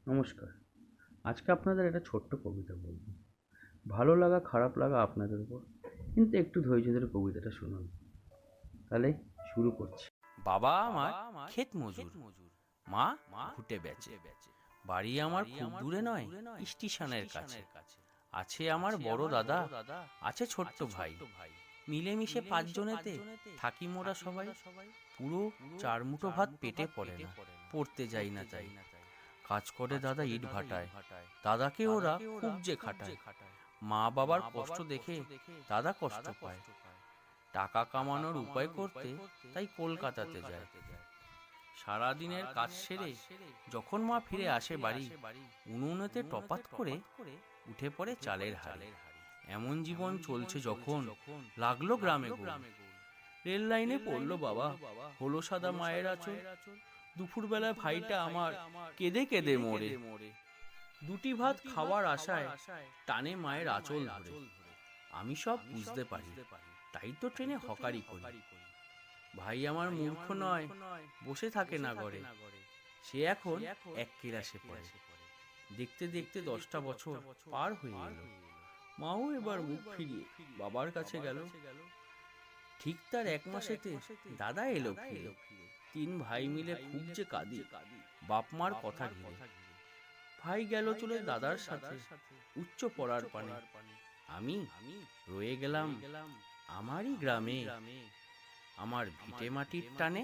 নমস্কার। আজকে আপনাদের একটা ছোট্ট কবিতা বলব। ভালো লাগা খারাপ লাগা আপনাদের উপর, কিন্তু একটু ধৈর্য ধরে কবিতাটা শুনুন। তাহলে শুরু করছি। বাবা আমার ক্ষেত মজুর, মা ঘুটে বেচে। বাড়ি আমার খুব দূরে নয়, স্টেশনের কাছে। আছে আমার বড় দাদা, আছে ছোট্ট ভাই। মিলেমিশে পাঁচজনেতে থাকি মোরা সবাই। পুরো চার মুঠো ভাত পেটে পড়ে না, পড়তে যাই না তাই। কাজ করে দাদা ইট ভাটায়, দাদাকে ওরা খুব যে খাটায়। মা বাবার কষ্ট দেখে দাদা কষ্ট পায়। টাকা কামানোর উপায় করতে তাই কলকাতাতে যায়। সারাদিনের কাজ সেরে যখন মা ফিরে আসে বাড়ি, উনুনেতে টপাত করে উঠে পড়ে চালের হাড়ি। এমন জীবন চলছে যখন লাগলো গ্রামে গোল। রেল লাইনে পড়লো বাবা, হলো সাদা মায়ের আঁচল। দুপুরবেলায় ভাইটা আমার কেঁদে কেঁদে মরে। দুটি ভাত খাওয়ার আশায় টানে মায়ের আঁচল ধরে। আমি সব বুঝতে পারি, তাই তো ট্রেনে হকারি করি। ভাই আমার মূর্খ নয়, বসে থাকে না ঘরে। সে এখন এক ক্লাসে পড়ে। দেখতে দেখতে 10টা বছর পার হয়ে এলো। মাও এবার মুখ ফিরিয়ে বাবার কাছে গেল। ঠিক তার 1 মাসেতে দাদা এলো ফিরে। 3 ভাই মিলে খুব যে কাঁদি বাপ মার কথা ঘিরে। ভাই গেল চলে দাদার সাথে উচ্চ পড়ার পানে। আমি রয়ে গেলাম আমারই গ্রামে, আমার ভিটে মাটির টানে।